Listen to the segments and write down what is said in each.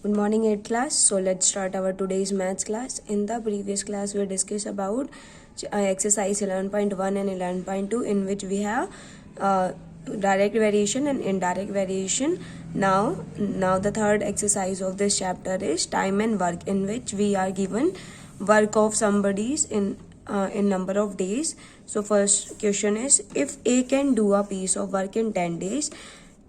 Good morning, 8th class. So let's start our today's maths class. In the previous class, we discussed about exercise 11.1 and 11.2, in which we have direct variation and indirect variation. Now the third exercise of this chapter is time and work, in which we are given work of somebody's in number of days. So first question is, if A can do a piece of work in 10 days,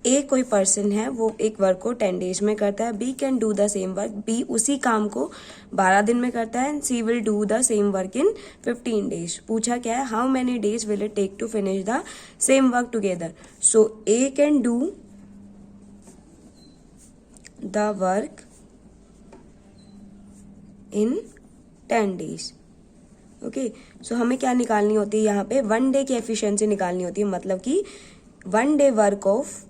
ए कोई person है, वो एक work को 10 days में करता है. B can do the same work, B उसी काम को 12 दिन में करता है. And C will do the same work in 15 days. पूछा क्या है, how many days will it take to finish the same work together. So A can do the work in 10 days. Okay, so हमें क्या निकालनी होती है यहाँ पे, 1 डे की एफिशिएंसी निकालनी होती है. मतलब कि 1 डे वर्क ऑफ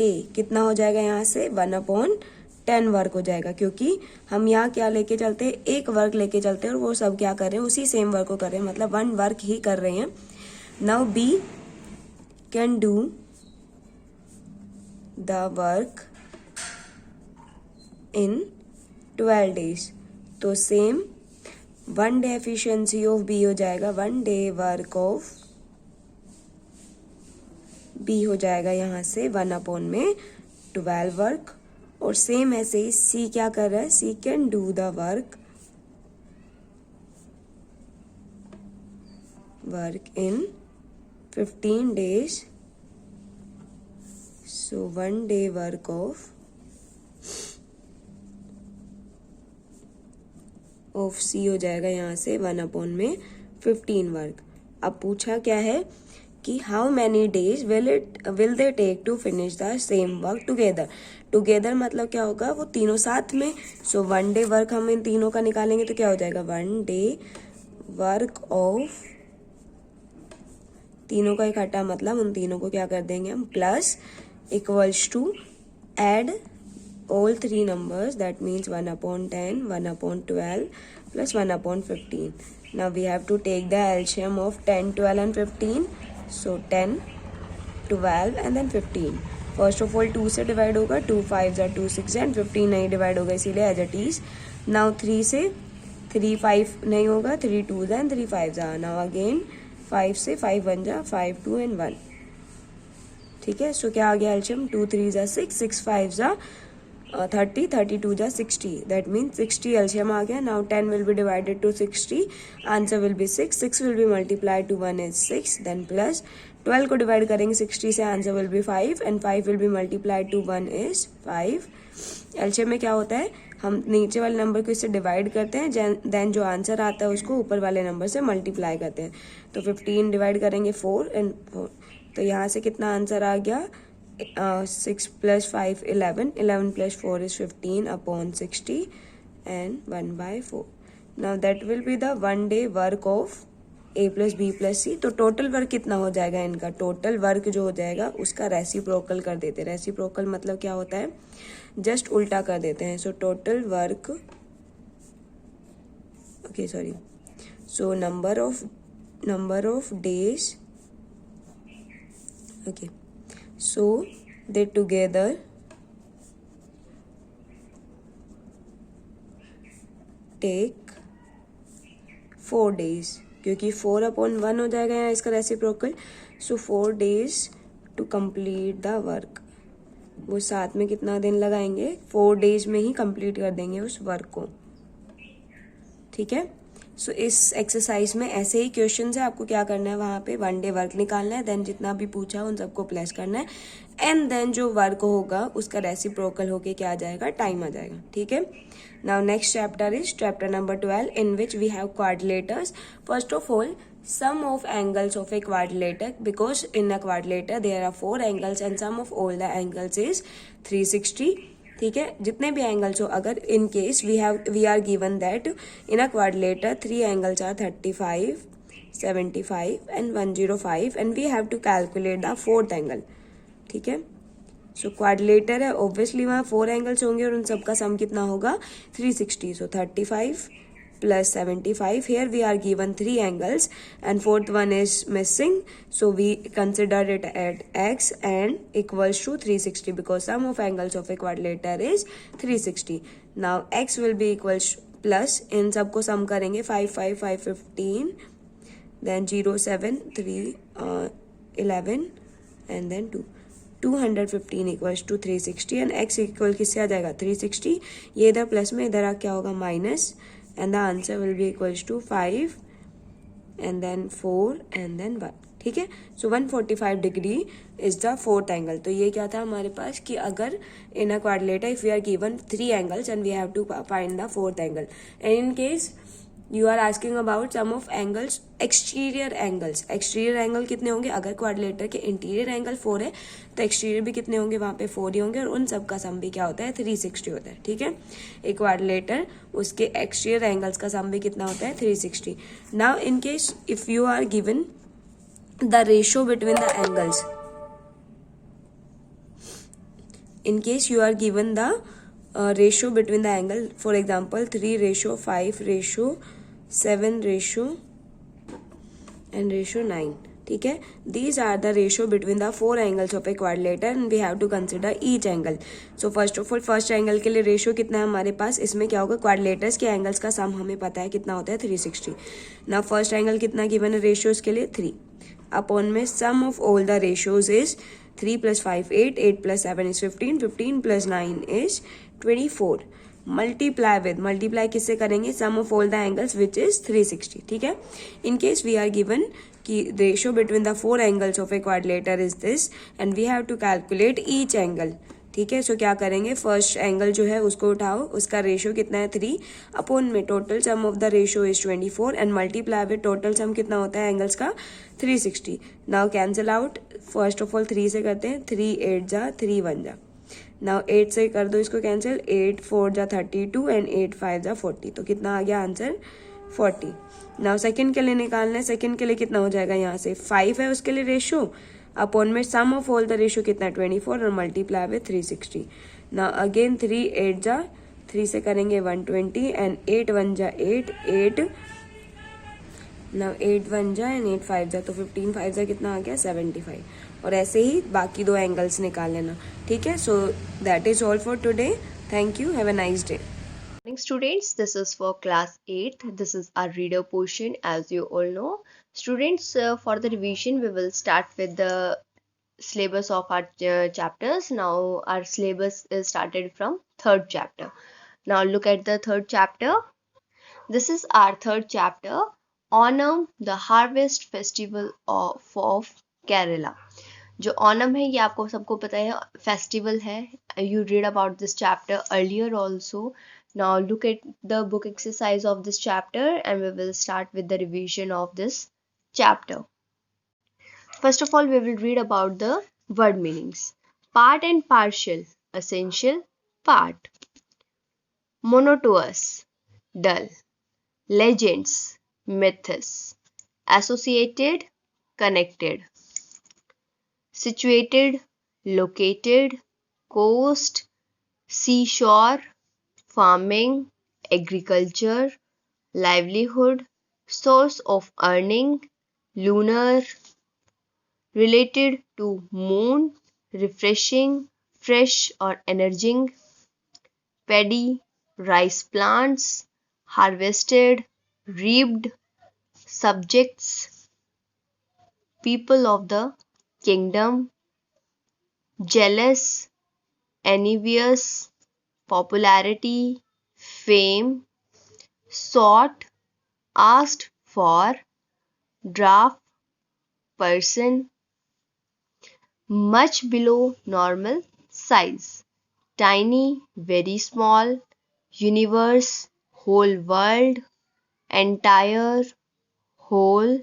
ए कितना हो जाएगा, यहाँ से 1/10 वर्क हो जाएगा. क्योंकि हम यहाँ क्या लेके चलते हैं, एक वर्क लेके चलते हैं और वो सब क्या कर रहे हैं, उसी सेम वर्क को कर रहे हैं, मतलब 1 वर्क ही कर रहे हैं. Now B can do the work in 12 days. तो same 1 day efficiency of B हो जाएगा, 1 डे वर्क ऑफ बी हो जाएगा यहाँ से 1/12 वर्क. और सेम ऐसे ही सी क्या कर रहा है, C can do the work in 15 days. So 1 day work of C हो जाएगा यहाँ से 1/15 वर्क. अब पूछा क्या है कि how many days will they take to finish the same work together मतलब क्या होगा, वो तीनों साथ में. सो 1 डे वर्क हम इन तीनों का निकालेंगे तो क्या हो जाएगा, 1 डे वर्क ऑफ तीनों का इकट्ठा, मतलब उन तीनों को क्या कर देंगे हम, plus equals to add all 3 numbers, that means 1/10, 1/12 plus 1/15. Now we have to take the LCM of 10, 12 and 15. So 10, 12 and then 15. First of all 2 से डिवाइड होगा, 2 5s are 2 6 and 15 नहीं डिवाइड होगा, इसीलिए एज इट इज. नाउ 3 से 3 5 नहीं होगा, 3 2s and 3 5s are. Now again 5 से 5 1 जा 5 2 and 1. ठीक है, सो क्या आ गया LCM, 2 3s are 6, 6 5s are 30, 32 जा 60. दैट मीन 60 एलसीएम आ गया. Now 10 will be divided to 60, answer will be 6. 6 will be multiply to 1 is 6, then plus 12 को डिवाइड करेंगे 60 से, answer will be 5 and 5 will be multiply to 1 is 5. LCM में क्या होता है, हम नीचे वाले नंबर को इससे डिवाइड करते हैं, देन जो आंसर आता है उसको ऊपर वाले नंबर से मल्टीप्लाई करते हैं. तो 15 डिवाइड करेंगे 4 एंड 4, तो यहाँ से कितना आंसर आ गया, 6 plus 5 11, 11 plus 4 is 15/60 and 1/4. Now that will be the 1 day work of A plus B plus C. तो टोटल वर्क कितना हो जाएगा इनका, टोटल वर्क जो हो जाएगा उसका रेसिप्रोकल कर देते हैं. रेसिप्रोकल मतलब क्या होता है, जस्ट उल्टा कर देते हैं. So total work, okay sorry, so number of days, okay, so they together take 4 days. क्योंकि 4/1 हो जाएगा यहाँ इसका reciprocal. So 4 days to complete the work. वो साथ में कितना दिन लगाएंगे, 4 days में ही कंप्लीट कर देंगे उस वर्क को. ठीक है, सो इस एक्सरसाइज में ऐसे ही क्वेश्चन है. आपको क्या करना है, वहाँ पे 1 डे वर्क निकालना है, देन जितना भी पूछा उन सबको प्लस करना है, एंड देन जो वर्क होगा उसका रेसिप्रोकल होके क्या आ जाएगा, टाइम आ जाएगा. ठीक है, now next chapter is chapter number 12, in which we have quadrilaterals. First of all sum of angles of a quadrilateral, because in a quadrilateral there are 4 angles and sum of all the angles is 360. ठीक है, जितने भी angles हो, अगर in case we are given that in a quadrilateral 3 angles are 35, 75 and 105 and we have to calculate the 4th angle. ठीक है, सो quadrilateral है, obviously वहाँ 4 एंगल्स होंगे और उन सबका सम कितना होगा, 360. सो 35 plus 75. Here we are given 3 angles and fourth one is missing, so we consider it at x and equals to 360 because sum of angles of a quadrilateral is 360. Now x will be equals plus, इन सबको sum करेंगे 5 5 5 15, then 0 7 3 11 and then 2, 215 equals to 360 and x equal किससे आ जाएगा 360, ये इधर plus में इधर आ क्या होगा minus, and the answer will be equals to 5 and then 4 and then 1. ठीक है, so 145 degree is the fourth angle. तो ये क्या था हमारे पास कि अगर in a quadrilateral if we are given 3 angles and we have to find the fourth angle, and in case you are asking about sum of angles, exterior angles, exterior angle कितने होंगे, अगर quadrilateral के interior angle 4 है तो exterior भी कितने होंगे, वहाँ पे 4 ही होंगे और उन सब का सम भी क्या होता है 360 होता है. ठीक है, एक quadrilateral उसके exterior angles का सम भी कितना होता है 360. Now in case if you are given the ratio between the angles, in case you are given the ratio between the angle, for example 3 ratio 5 ratio 7 ratio and ratio 9. ठीक है, these are the ratio between the 4 angles of a quadrilateral and we have to consider each angle. So first of all first angle के लिए ratio कितना है हमारे पास, इसमें क्या होगा quadrilaterals के angles का sum हमें पता है कितना होता है 360. Now first angle कितना given है ratios के लिए 3 upon में sum of all the ratios is 3 plus 5 8, 8 plus 7 is 15, 15 plus 9 is 24. Multiply with, multiply किससे करेंगे, sum of all the angles which is 360. ठीक है, in case we are given कि ratio between the 4 angles of a quadrilateral is this and we have to calculate each angle. ठीक है, सो क्या करेंगे, first angle जो है उसको उठाओ, उसका रेशियो कितना है 3 अपॉन में total sum of the ratio is 24 and multiply with total sum कितना होता है एंगल्स का 360. Now cancel out, first of all 3 से करते हैं, 3 8 जा 3 1 जा. नाउ 8 से कर दो इसको कैंसिल, 8 4 जा 32 एंड 8 5 जा 40. तो कितना आ गया आंसर 40. नाउ सेकंड के लिए निकालना है, सेकंड के लिए कितना हो जाएगा, यहाँ से 5 है उसके लिए रेशियो अपॉन में सम ऑफ ऑल द रेशियो कितना है 24 और मल्टीप्लाई विद 360. नाउ अगेन 3 8 जा 3 से करेंगे 120 एंड 8 1 जा 8 8. नाउ 8 1 जा एंड 8 5 जा, तो 15 5 जा कितना आ गया 75. और ऐसे ही बाकी दो एंगल्स निकाल लेना. ठीक है, so that is all for today. Thank you, have a nice day. Morning students, this is for class 8th. This is our reader portion, as you all know. Students, for the revision we will start with the syllabus of our chapters. Now our syllabus is started from third chapter. Now look at the third chapter. This is our third chapter, Onam, the harvest festival of Kerala. जो ओनम है ये आपको सबको पता है festival है. You read about this chapter earlier also. Now look at the book exercise of this chapter and we will start with the revision of this chapter. First of all, we will read about the word meanings. Part and partial, essential, part. Monotonous, dull. Legends, myths. Associated, connected. Situated, located, coast, seashore, farming, agriculture, livelihood, source of earning, lunar, related to moon, refreshing, fresh or energizing, paddy, rice plants, harvested, reaped, subjects, people of the kingdom, jealous, envious, popularity, fame, sought, asked for, draft, person, much below normal size, tiny, very small, universe, whole world, entire, whole,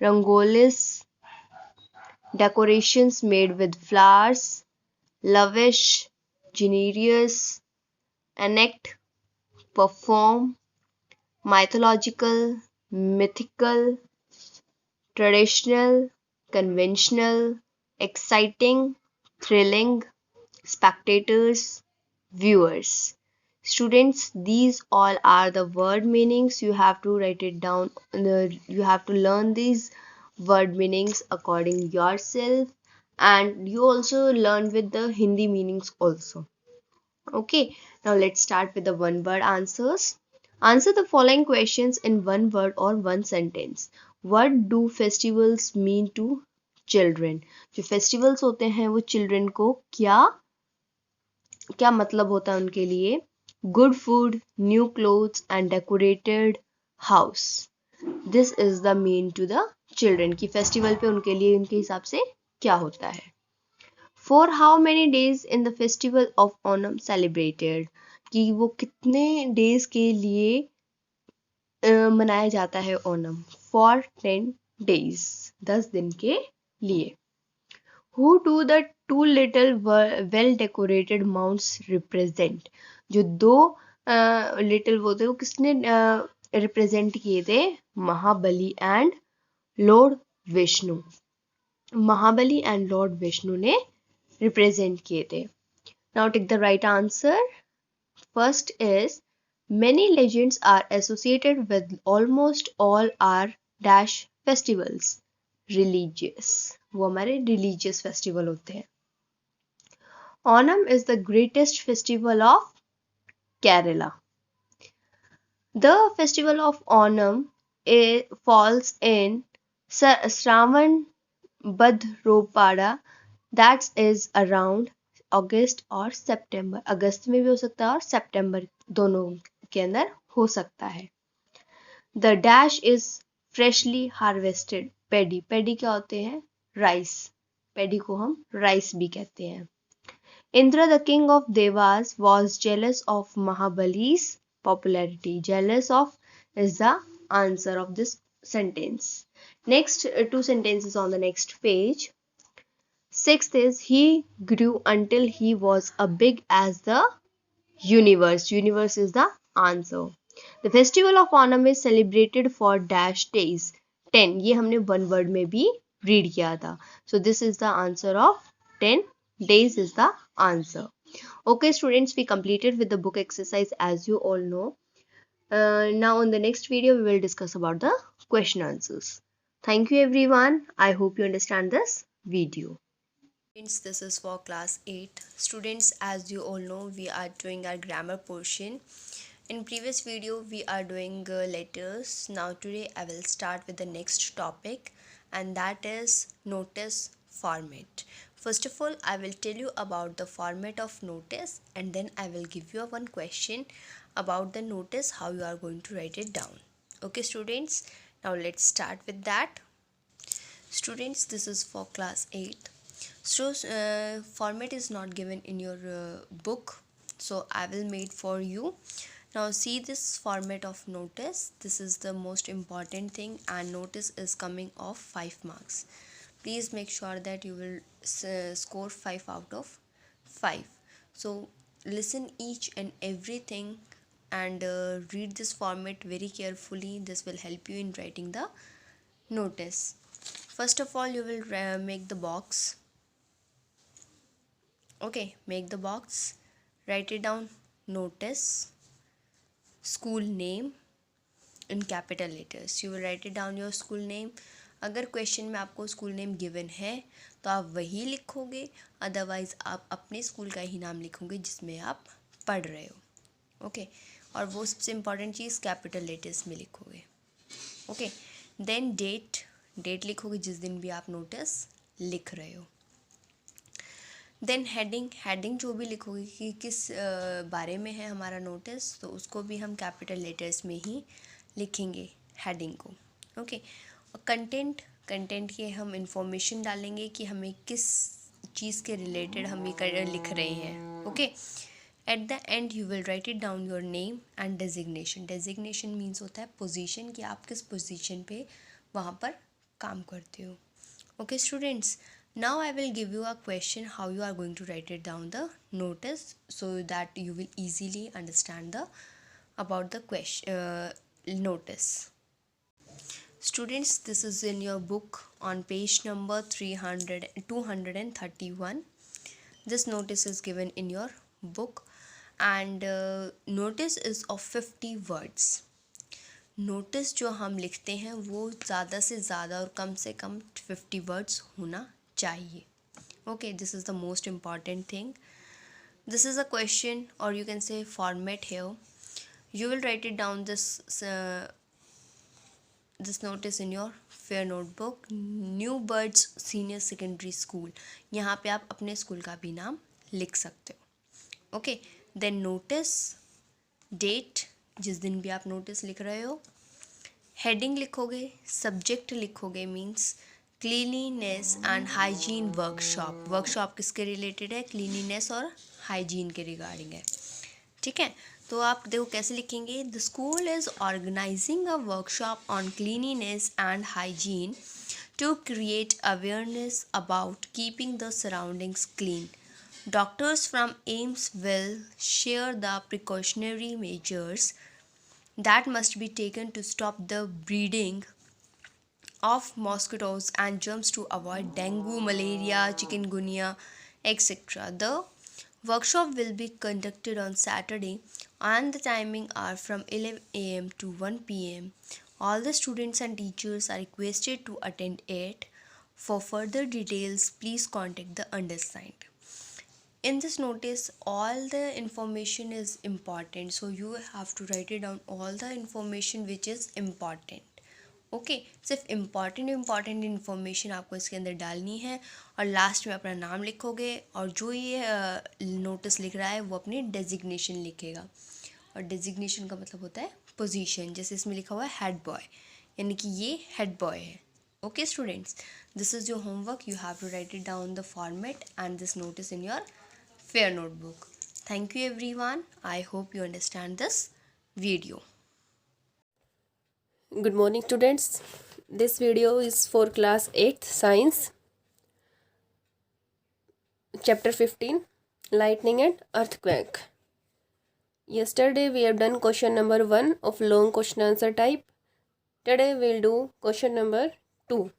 rangolis, decorations made with flowers, lavish, generous, enact, perform, mythological, mythical, traditional, conventional, exciting, thrilling, spectators, viewers. Students, these all are the word meanings. You have to write it down. You have to learn these word meanings according yourself, and you also learn with the Hindi meanings also. Okay, now let's start with the one word answers. Answer the following questions in one word or one sentence. What do festivals mean to children? जो festivals होते हैं वो children को क्या क्या मतलब होता है उनके लिए? Good food, new clothes and decorated house. This is the mean to the children कि festival पे उनके लिए उनके हिसाब से क्या होता है. For how many days in the festival of Onam celebrated? कि वो कितने days के लिए मनाया जाता है ओनम. For 10 days, 10 दिन के लिए. Who do the two little well decorated mounts represent? जो दो लिटिल वो थे वो किसने रिप्रेजेंट किए थे? Mahabali and lord Vishnu. Mahabali and lord Vishnu ने रिप्रेजेंट किए थे. Now take the right answer. First is many legends are associated with almost all our dash festivals. Religious, वो हमारे religious festival होते हैं. Onam is the greatest festival of Kerala. The festival of Onam falls in Shravan Bhadropada, that is around अगस्त और सितंबर. अगस्त में भी हो सकता है और सितंबर दोनों के अंदर हो सकता है. The dash is freshly harvested paddy. Paddy क्या होते हैं? राइस. Paddy को हम राइस भी कहते हैं. Indra, the king of Devas, was jealous of Mahabali's popularity. Jealous of is the answer of this sentence. Next two sentences on the next page. Sixth is he grew until he was as big as the universe. Universe is the answer. The festival of Onam is celebrated for dash days. 10. ये हमने one word में भी read किया था. So this is the answer of 10 days is the answer. Okay students, we completed with the book exercise as you all know. Now in the next video we will discuss about the question answers. Thank you everyone. I hope you understand this video. Students, this is for class 8. Students, as you all know, we are doing our grammar portion. In previous video we are doing letters. Now today I will start with the next topic, and that is notice format. First of all, I will tell you about the format of notice, and then I will give you one question about the notice, how you are going to write it down. Okay students, now let's start with that. Students, this is for class 8. So format is not given in your book, so I will make for you. Now see this format of notice. This is the most important thing, and notice is coming of 5 marks. Please make sure that you will score 5 out of 5. So listen each and everything and read this format very carefully. This will help you in writing the notice. First of all, you will make the box. Okay, make the box, write it down. Notice, school name in capital letters. You will write it down your school name. अगर question में आपको school name given है तो आप वही लिखोगे, otherwise आप अपने स्कूल का ही नाम लिखोगे जिसमें आप पढ़ रहे हो. ओके, और वो सबसे इम्पॉर्टेंट चीज़ कैपिटल लेटर्स में लिखोगे. ओके, देन डेट लिखोगे जिस दिन भी आप नोटिस लिख रहे हो. देन हेडिंग जो भी लिखोगे कि किस बारे में है हमारा नोटिस, तो उसको भी हम कैपिटल लेटर्स में ही लिखेंगे हेडिंग को. ओके, और कंटेंट के हम इंफॉर्मेशन डालेंगे कि हमें किस चीज़ के रिलेटेड हम ये लिख रहे हैं. Okay, at the end you will write it down your name and designation means होता है पोजीशन, कि आप किस पोजीशन पे वहाँ पर काम करते हो. Okay students, now I will give you a question how you are going to write it down the notice, so that you will easily understand about the question notice. Students, this is in your book on page number 231. This notice is given in your book, and notice is of 50 words. Notice जो हम लिखते हैं वो ज़्यादा से ज़्यादा और कम से कम 50 वर्ड्स होना चाहिए. Okay, this is the most important thing. This is a question, or you can say format here. You will write it down this notice in your fair notebook. New Birds Senior Secondary School. यहाँ पे आप अपने school का भी नाम लिख सकते हो. Okay, then notice, date, जिस दिन भी आप नोटिस लिख रहे हो. हेडिंग लिखोगे, सब्जेक्ट लिखोगे, means cleanliness and hygiene workshop. Workshop किसके रिलेटेड है? क्लीनिनेस और हाइजीन के रिगार्डिंग है. ठीक है, तो आप देखो कैसे लिखेंगे. The school is organising a workshop on cleanliness and hygiene to create awareness about keeping the surroundings clean. Doctors from AIIMS will share the precautionary measures that must be taken to stop the breeding of mosquitoes and germs to avoid dengue, malaria, chikungunya, etc. The workshop will be conducted on Saturday and the timing are from 11 a.m. to 1 p.m. All the students and teachers are requested to attend it. For further details, please contact the undersigned. In this notice all the information is important, so you have to write it down all the information which is important. Okay, सिर्फ important information आपको इसके अंदर डालनी है और last में अपना नाम लिखोगे और जो ये नोटिस लिख रहा है वो अपनी डेजिग्नेशन लिखेगा. और डेजिग्नेशन का मतलब होता है पोजीशन. जैसे इसमें लिखा हुआ है हेड बॉय, यानी कि ये हेड बॉय है. Okay students, this is your homework. You have to write it down the format and this notice in your fair notebook. Thank you everyone. I hope you understand this video. Good morning students. This video is for class 8th science, chapter 15, lightning and earthquake. Yesterday we have done question number 1 of long question answer type. Today we will do question number 2.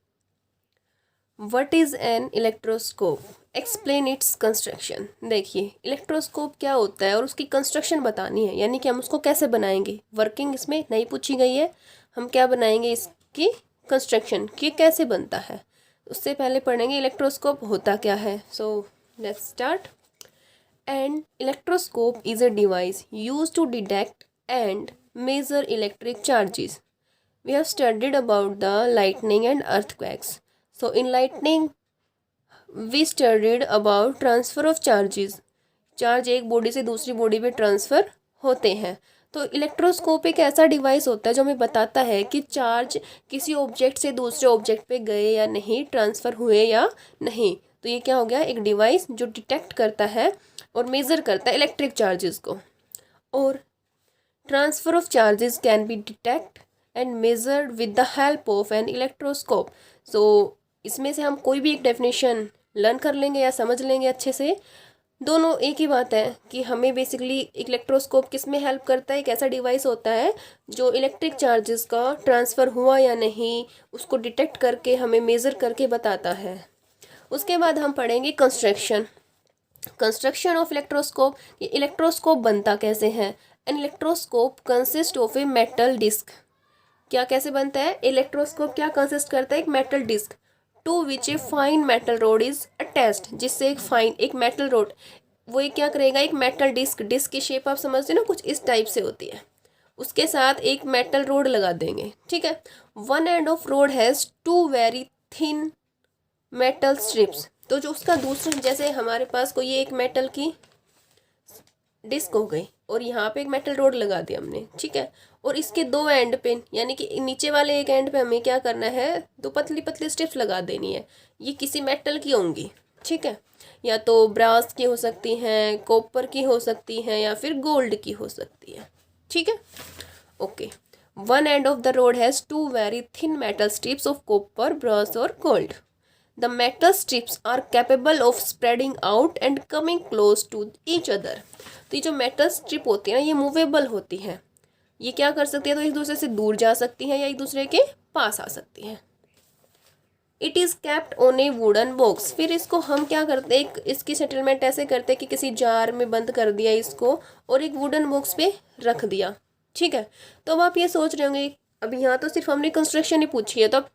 What is an electroscope? Explain its construction. देखिए electroscope क्या होता है और उसकी construction बतानी है, यानी कि हम उसको कैसे बनाएंगे. वर्किंग इसमें नहीं पूछी गई है, हम क्या बनाएंगे इसकी कंस्ट्रक्शन, कि कैसे बनता है. उससे पहले पढ़ेंगे इलेक्ट्रोस्कोप होता क्या है. So let's start. An electroscope is a device use to detect and measure electric charges. We have studied about the lightning and earthquakes. So in lightning we studied about transfer of charges. Charge एक body से दूसरी body पे transfer होते हैं. तो electroscope एक ऐसा device होता है जो हमें बताता है कि चार्ज किसी ऑब्जेक्ट से दूसरे ऑब्जेक्ट पे गए या नहीं, ट्रांसफ़र हुए या नहीं. तो ये क्या हो गया, एक डिवाइस जो डिटेक्ट करता है और मेज़र करता है इलेक्ट्रिक चार्जेस को. और transfer of charges can be detect and measured with the help of an electroscope. So इसमें से हम कोई भी एक डेफिनेशन लर्न कर लेंगे या समझ लेंगे अच्छे से. दोनों एक ही बात है कि हमें बेसिकली इलेक्ट्रोस्कोप किस में हेल्प करता है. एक ऐसा डिवाइस होता है जो इलेक्ट्रिक चार्जेस का ट्रांसफ़र हुआ या नहीं उसको डिटेक्ट करके हमें मेज़र करके बताता है. उसके बाद हम पढ़ेंगे कंस्ट्रक्शन ऑफ इलेक्ट्रोस्कोप. ये इलेक्ट्रोस्कोप बनता कैसे है. An electroscope consist of a metal disc. क्या कैसे बनता है इलेक्ट्रोस्कोप, क्या कंसिस्ट करता है, एक metal disc to which a fine metal rod is attached. जिससे एक मेटल रोड, वो क्या करेगा, एक मेटल डिस्क की शेप आप समझते हो ना, कुछ इस टाइप से होती है, उसके साथ एक मेटल रोड लगा देंगे. ठीक है. One end of rod has two very thin metal strips. तो जो उसका दूसरा, जैसे हमारे पास कोई एक मेटल की डिस्क हो गई और यहाँ पे एक मेटल रोड लगा दिया हमने. ठीक है. और इसके दो एंड पे, यानी कि नीचे वाले एक एंड पे हमें क्या करना है, दो पतली पतली स्ट्रिप्स लगा देनी है. ये किसी मेटल की होंगी. ठीक है. या तो ब्रास की हो सकती हैं, कॉपर की हो सकती हैं, या फिर गोल्ड की हो सकती है. ठीक है. Okay. One end of the rod has two very thin metal strips of copper, brass और gold. The metal strips are capable of spreading out and coming close to each other. तो ये जो मेटल स्ट्रिप होती है ना, ये movable होती है. ये क्या कर सकती है, तो एक दूसरे से दूर जा सकती हैं या एक दूसरे के पास आ सकती हैं. It is kept on A wooden box. फिर इसको हम क्या करते हैं, इसकी सेटलमेंट ऐसे करते हैं कि किसी जार में बंद कर दिया इसको और एक वुडन बॉक्स पे रख दिया। ठीक है, तो अब आप ये सोच रहे होंगे, अभी यहाँ तो सिर्फ हमने कंस्ट्रक्शन ही पूछी है, तो अब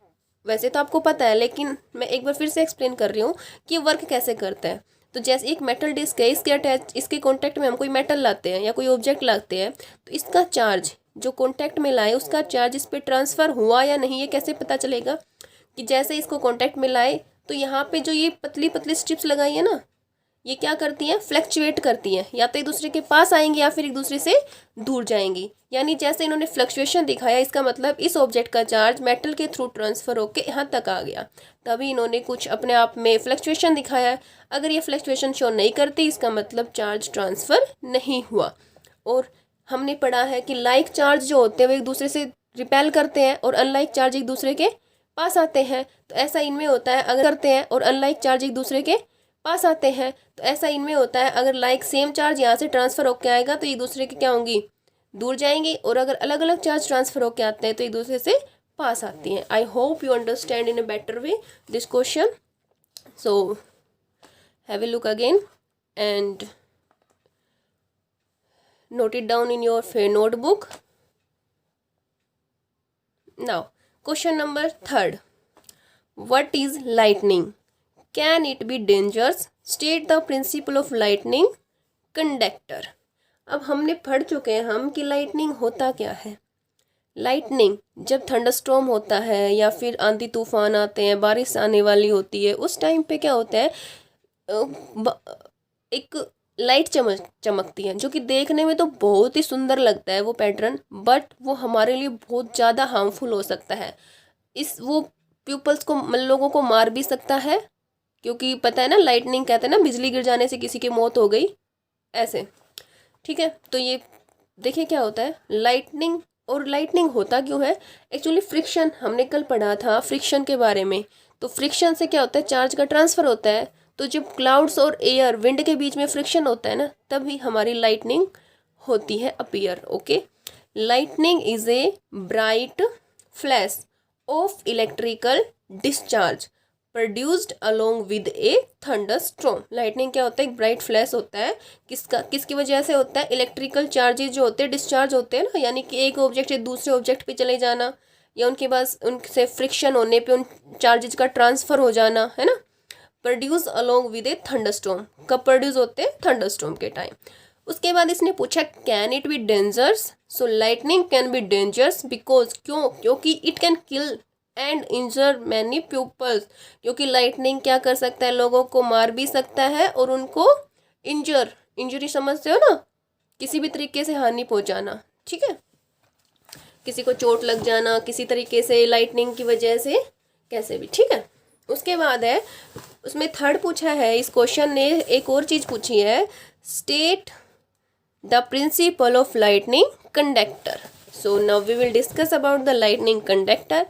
वैसे तो आपको पता है, लेकिन मैं एक बार फिर से एक्सप्लेन कर रही हूँ कि वर्क कैसे करता है। तो जैसे एक मेटल डिस्क है, इसके अटैच, इसके कॉन्टैक्ट में हम कोई मेटल लाते हैं या कोई ऑब्जेक्ट लाते हैं, तो इसका चार्ज जो कॉन्टैक्ट में लाए उसका चार्ज इस पर ट्रांसफ़र हुआ या नहीं, ये कैसे पता चलेगा कि जैसे इसको कॉन्टैक्ट में लाए तो यहाँ पे जो ये पतली पतली स्ट्रिप्स लगाई है ना, ये क्या करती हैं, फ्लक्चुएट करती हैं, या तो एक दूसरे के पास आएंगी या फिर एक दूसरे से दूर जाएंगी। यानी जैसे इन्होंने फ्लक्चुएशन दिखाया, इसका मतलब इस ऑब्जेक्ट का चार्ज मेटल के थ्रू ट्रांसफ़र होकर यहाँ तक आ गया, तभी इन्होंने कुछ अपने आप में फ्लक्चुएशन दिखाया है। अगर ये फ्लक्चुएशन शो नहीं करती, इसका मतलब चार्ज ट्रांसफ़र नहीं हुआ। और हमने पढ़ा है कि लाइक चार्ज जो होते हैं वो एक दूसरे से रिपेल करते हैं और अनलाइक चार्ज एक दूसरे के पास आते हैं। तो ऐसा इनमें होता है, अगर करते हैं और अनलाइक चार्ज एक दूसरे के पास आते हैं, तो ऐसा इनमें होता है, अगर लाइक सेम चार्ज यहाँ से ट्रांसफ़र होकर आएगा तो एक दूसरे के क्या होंगी, दूर जाएंगी, और अगर अलग अलग चार्ज ट्रांसफ़र होकर आते हैं तो एक दूसरे से पास आती हैं। I hope you understand in a better way this question. So have a look again and note it down in your notebook. Now question number 3. What is lightning? Can it be dangerous? State the principle of lightning conductor. अब हमने पढ़ चुके हैं हम कि lightning होता क्या है। लाइटनिंग जब थंडरस्टॉर्म होता है या फिर आंधी तूफान आते हैं, बारिश आने वाली होती है, उस टाइम पे क्या होता है, एक लाइट चमकती है, जो कि देखने में तो बहुत ही सुंदर लगता है वो पैटर्न, बट वो हमारे लिए बहुत ज़्यादा हार्मफुल हो सकता है। वो पीपल्स को, लोगों को मार भी सकता है, क्योंकि पता है ना, लाइटनिंग कहते हैं ना, बिजली गिर जाने से किसी की मौत हो गई ऐसे। ठीक है, तो ये देखिए क्या होता है लाइटनिंग। और लाइटनिंग होता क्यों है, एक्चुअली फ्रिक्शन, हमने कल पढ़ा था फ्रिक्शन के बारे में। तो फ्रिक्शन से क्या होता है, चार्ज का ट्रांसफ़र होता है। तो जब क्लाउड्स और एयर, विंड के बीच में फ्रिक्शन होता है ना, तभी हमारी लाइटनिंग होती है appear. Okay, lightning is a bright flash of electrical discharge produced along with a thunderstorm. Lightning क्या होता है, एक ब्राइट फ्लैश होता है, किसकी वजह से होता है, इलेक्ट्रिकल चार्जेस जो होते हैं डिस्चार्ज होते हैं ना, यानी कि एक ऑब्जेक्ट से दूसरे ऑब्जेक्ट पे चले जाना, या उनके पास उनसे फ्रिक्शन होने पे उन चार्जेस का ट्रांसफ़र हो जाना, है ना। Produce along with a thunderstorm, कब प्रोड्यूस होते हैं, थंडरस्टॉर्म के टाइम। उसके बाद इसने पूछा can it be dangerous. So lightning can be dangerous because, क्योंकि it can kill and injure many peoples, क्योंकि लाइटनिंग क्या कर सकता है, लोगों को मार भी सकता है और उनको इंजरी समझते हो ना, किसी भी तरीके से हानि पहुंचाना। ठीक है, किसी को चोट लग जाना किसी तरीके से लाइटनिंग की वजह से, कैसे भी। ठीक है, उसके बाद है, उसमें थर्ड पूछा है, इस क्वेश्चन ने एक और चीज़ पूछी है, state the principle of lightning conductor. So now we will discuss about the lightning conductor.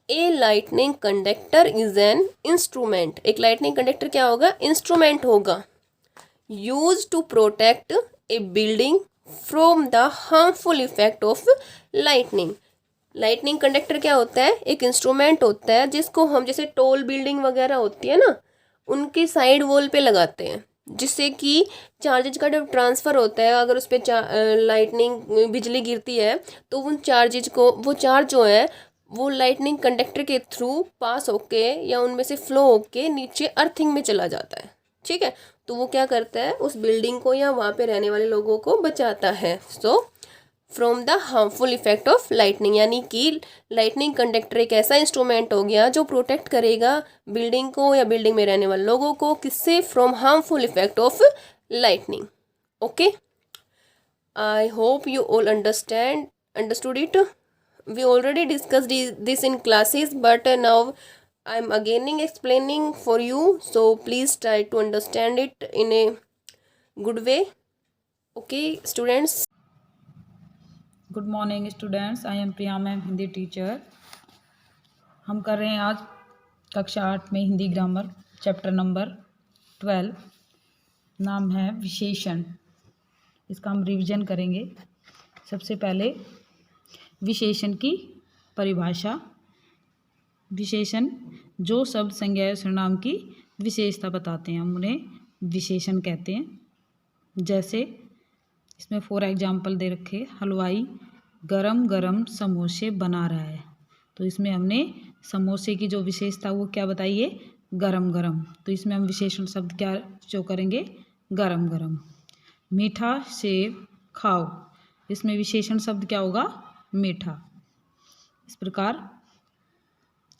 A lightning conductor is an instrument. एक लाइटनिंग कंडक्टर क्या होगा, इंस्ट्रूमेंट होगा, use to protect a building from the harmful effect of lightning. Lightning conductor क्या होता है, एक instrument होता है जिसको हम, जैसे टॉल बिल्डिंग वगैरह होती है ना, उनके साइड वॉल पे लगाते हैं, जिससे कि चार्जेज का जब ट्रांसफ़र होता है, अगर उस पर लाइटनिंग बिजली गिरती है तो उन चार्जेज को, वो चार्ज जो है वो लाइटनिंग कंडक्टर के थ्रू पास होके या उनमें से फ्लो होके नीचे अर्थिंग में चला जाता है। ठीक है, तो वो क्या करता है, उस बिल्डिंग को या वहाँ पे रहने वाले लोगों को बचाता है। So from the harmful effect of lightning, यानी कि लाइटनिंग कंडक्टर एक ऐसा इंस्ट्रूमेंट हो गया जो प्रोटेक्ट करेगा बिल्डिंग को या बिल्डिंग में रहने वाले लोगों को, किससे, from harmful effect of lightning. Okay, I hope you all understood it. We already discussed this in classes, but now I'm again explaining for you, so please try to understand it in a good way. Okay students, good morning students, I am Priya ma'am, Hindi teacher. हम कर रहे हैं आज कक्षा 8 में Hindi grammar, chapter number 12, नाम है विशेषण। इसका हम रिवीजन करेंगे। सबसे पहले विशेषण की परिभाषा। विशेषण जो शब्द संज्ञा या सर्वनाम की विशेषता बताते हैं, हम उन्हें विशेषण कहते हैं। जैसे इसमें फॉर एग्जाम्पल दे रखे, हलवाई गरम गरम समोसे बना रहा है, तो इसमें हमने समोसे की जो विशेषता वो क्या बताई है, गरम गरम, तो इसमें हम विशेषण शब्द क्या जो करेंगे, गरम गरम। मीठा सेब खाओ, इसमें विशेषण शब्द क्या होगा, मीठा। इस प्रकार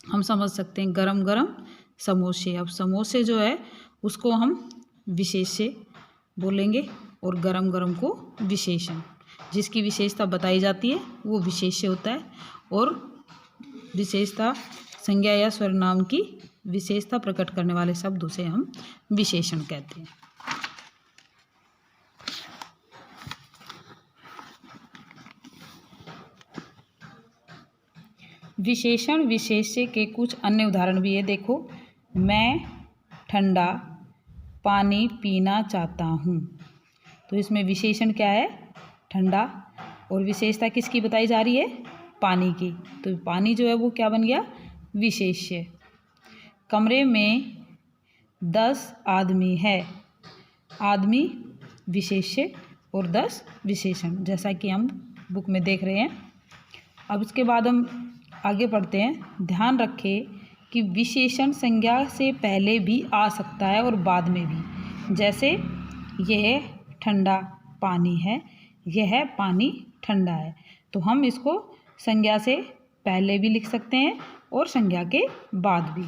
हम समझ सकते हैं गरम गरम समोसे। अब समोसे जो है उसको हम विशेष्य बोलेंगे और गरम गरम को विशेषण। जिसकी विशेषता बताई जाती है वो विशेष्य होता है, और विशेषता संज्ञा या सर्वनाम की विशेषता प्रकट करने वाले शब्द उसे हम विशेषण कहते हैं। विशेषण विशेष्य के कुछ अन्य उदाहरण भी है। देखो, मैं ठंडा पानी पीना चाहता हूँ, तो इसमें विशेषण क्या है, ठंडा, और विशेषता किसकी बताई जा रही है, पानी की, तो पानी जो है वो क्या बन गया, विशेष्य। कमरे में 10 आदमी है, आदमी विशेष्य और 10 विशेषण, जैसा कि हम बुक में देख रहे हैं। अब इसके बाद हम आगे पढ़ते हैं। ध्यान रखें कि विशेषण संज्ञा से पहले भी आ सकता है और बाद में भी। जैसे यह ठंडा पानी है, यह पानी ठंडा है, तो हम इसको संज्ञा से पहले भी लिख सकते हैं और संज्ञा के बाद भी।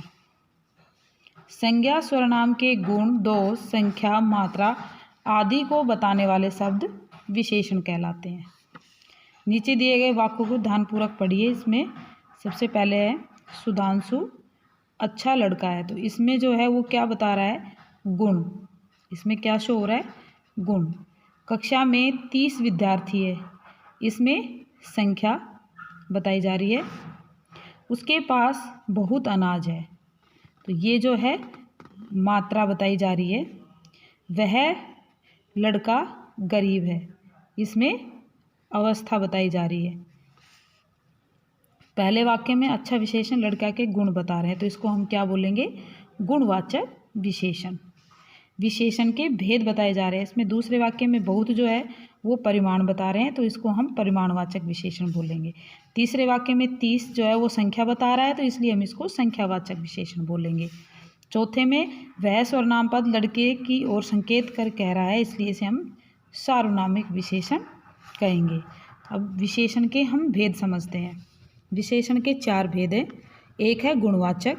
संज्ञा सर्वनाम के गुण, दोष, संख्या, मात्रा आदि को बताने वाले शब्द विशेषण कहलाते हैं। नीचे दिए गए वाक्यों को ध्यानपूर्वक पढ़िए। इसमें सबसे पहले है सुधांशु अच्छा लड़का है, तो इसमें जो है वो क्या बता रहा है, गुण। इसमें क्या शो हो रहा है, गुण। कक्षा में 30 विद्यार्थी है, इसमें संख्या बताई जा रही है। उसके पास बहुत अनाज है, तो ये जो है मात्रा बताई जा रही है। वह लड़का गरीब है, इसमें अवस्था बताई जा रही है। पहले वाक्य में अच्छा विशेषण लड़का के गुण बता रहे हैं, तो इसको हम क्या बोलेंगे, गुणवाचक विशेषण। विशेषण के भेद बताए जा रहे हैं। इसमें दूसरे वाक्य में बहुत जो है वो परिमाण बता रहे हैं, तो इसको हम परिमाणवाचक विशेषण बोलेंगे। तीसरे वाक्य में 30 जो है वो संख्या बता रहा है, तो इसलिए हम इसको संख्यावाचक विशेषण बोलेंगे। चौथे में वह सर्वनाम पद लड़के की ओर संकेत कर कह रहा है, इसलिए इसे हम सार्वनामिक विशेषण कहेंगे। अब विशेषण के हम भेद समझते हैं। विशेषण के 4 भेद हैं। एक है गुणवाचक,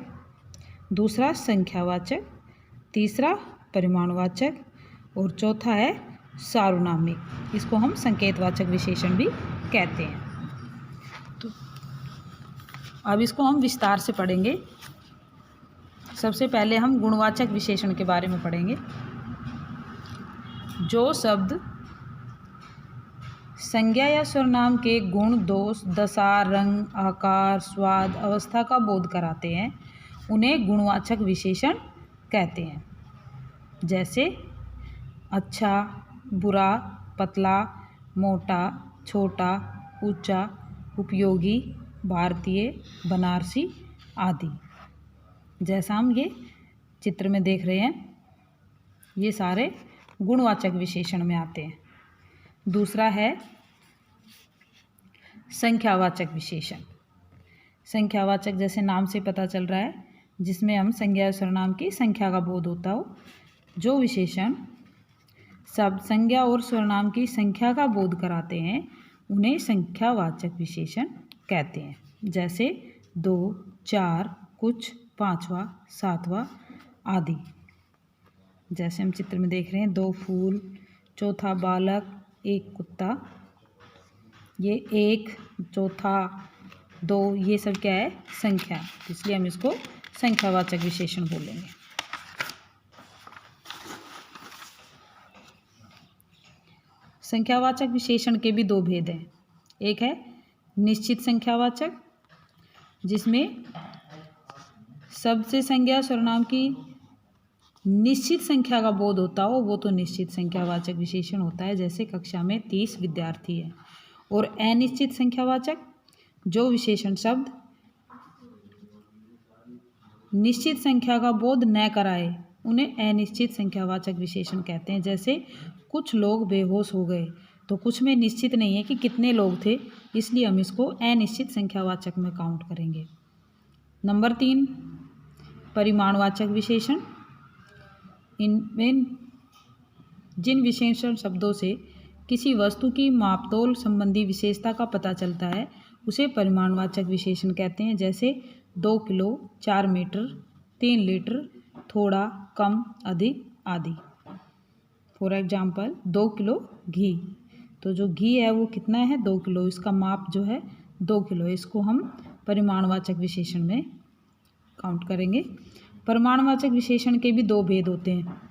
दूसरा संख्यावाचक, तीसरा परिमाणवाचक और चौथा है सार्वनामिक। इसको हम संकेतवाचक विशेषण भी कहते हैं। तो अब इसको हम विस्तार से पढ़ेंगे। सबसे पहले हम गुणवाचक विशेषण के बारे में पढ़ेंगे। जो शब्द संज्ञा या सर्वनाम के गुण, दोष, दशा, रंग, आकार, स्वाद, अवस्था का बोध कराते हैं, उन्हें गुणवाचक विशेषण कहते हैं। जैसे अच्छा, बुरा, पतला, मोटा, छोटा, ऊंचा, उपयोगी, भारतीय, बनारसी आदि। जैसा हम ये चित्र में देख रहे हैं, ये सारे गुणवाचक विशेषण में आते हैं। दूसरा है संख्यावाचक विशेषण। संख्यावाचक जैसे नाम से पता चल रहा है, जिसमें हम संज्ञा या सर्वनाम की संख्या का बोध होता हो। जो विशेषण शब्द संज्ञा और सर्वनाम की संख्या का बोध कराते हैं, उन्हें संख्यावाचक विशेषण कहते हैं। जैसे 2, 4, कुछ, 5वां, 7वां आदि। जैसे हम चित्र में देख रहे हैं, 2 फूल, चौथा बालक, 1 कुत्ता। ये 1, चौथा 2, ये सब क्या है, संख्या, इसलिए हम इसको संख्यावाचक विशेषण बोलेंगे। संख्यावाचक विशेषण के भी 2 भेद हैं। एक है निश्चित संख्यावाचक, जिसमें शब्द से संज्ञा सर्वनाम की निश्चित संख्या का बोध होता हो, वो तो निश्चित संख्यावाचक विशेषण होता है। जैसे कक्षा में 30 विद्यार्थी है। और अनिश्चित संख्यावाचक, जो विशेषण शब्द निश्चित संख्या का बोध न कराए उन्हें अनिश्चित संख्यावाचक विशेषण कहते हैं। जैसे कुछ लोग बेहोश हो गए, तो कुछ में निश्चित नहीं है कि कितने लोग थे, इसलिए हम इसको अनिश्चित संख्यावाचक में काउंट करेंगे। नंबर 3, परिमाणवाचक विशेषण। इनमें जिन विशेषण शब्दों से किसी वस्तु की मापतोल संबंधी विशेषता का पता चलता है उसे परिमाणवाचक विशेषण कहते हैं। जैसे 2 किलो, 4 मीटर, 3 लीटर, थोड़ा, कम, अधिक आदि। फॉर एग्जाम्पल 2 किलो घी, तो जो घी है वो कितना है 2 किलो, इसका माप जो है 2 किलो, इसको हम परिमाणवाचक विशेषण में काउंट करेंगे। परिमाणवाचक विशेषण के भी 2 भेद होते हैं।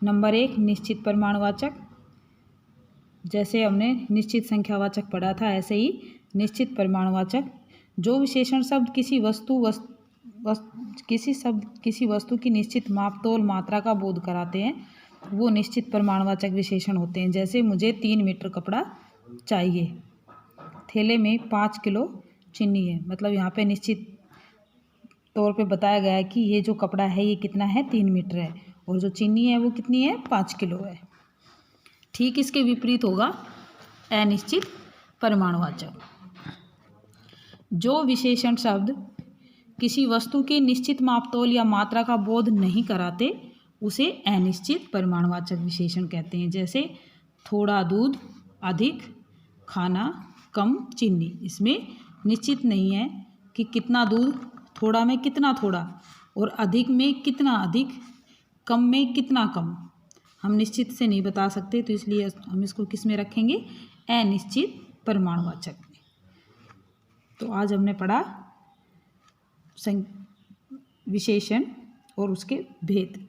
नंबर 1, निश्चित परिमाणवाचक। जैसे हमने निश्चित संख्यावाचक पढ़ा था, ऐसे ही निश्चित परिमाणवाचक। जो विशेषण शब्द किसी वस्तु की निश्चित मापतोल मात्रा का बोध कराते हैं वो निश्चित परिमाणवाचक विशेषण होते हैं। जैसे मुझे 3 मीटर कपड़ा चाहिए, थैले में 5 किलो चीनी है, मतलब यहाँ पे निश्चित तौर पे बताया गया है कि ये जो कपड़ा है ये कितना है 3 मीटर है, और जो चीनी है वो कितनी है 5 किलो है। ठीक इसके विपरीत होगा अनिश्चित परिमाणवाचक। जो विशेषण शब्द किसी वस्तु की निश्चित मापतोल या मात्रा का बोध नहीं कराते उसे अनिश्चित परिमाणवाचक विशेषण कहते हैं। जैसे थोड़ा दूध, अधिक, खाना, कम चीनी। इसमें निश्चित नहीं है कि कितना दूध, थोड़ा में कितना थोड़ा, और अधिक में कितना अधिक, कम में कितना कम, हम निश्चित से नहीं बता सकते, तो इसलिए हम इसको किस में रखेंगे, अनिश्चित परिमाणवाचक में। तो आज हमने पढ़ा विशेषण और उसके भेद।